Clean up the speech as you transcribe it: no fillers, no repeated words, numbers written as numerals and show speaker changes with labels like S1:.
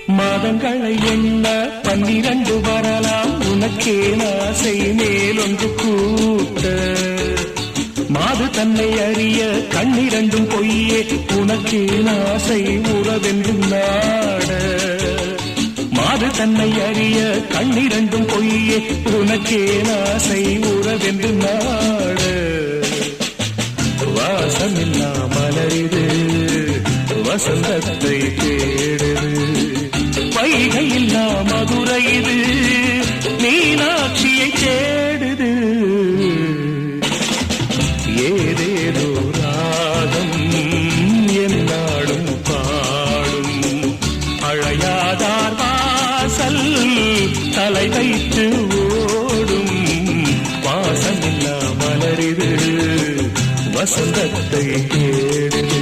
S1: மாதங்களை எண்ண 12 வரலாம் உனக்கே ஆசை மேலொன்று கூட்ட மாது தன்னை அறிய கண்ணிரண்டும் பொய்யே உனக்கே ஆசை உறவென்றும் நாட மாது தன்னை அறிய கண்ணிரண்டும் பொய்யே உனக்கே ஆசை உறவென்று நாட வாசமில்லா மலரிது வசந்தத்தை தேடுது வைகையில்லா மதுரை இது மீனாட்சியை தேடுது ஏதேதோ ராகம் என்னாடும் பாடும் அழையாதார் வாசல் தலை வைத்து ஓடும் வாசமில்லா மலரிது வசந்தத்தை தேடுது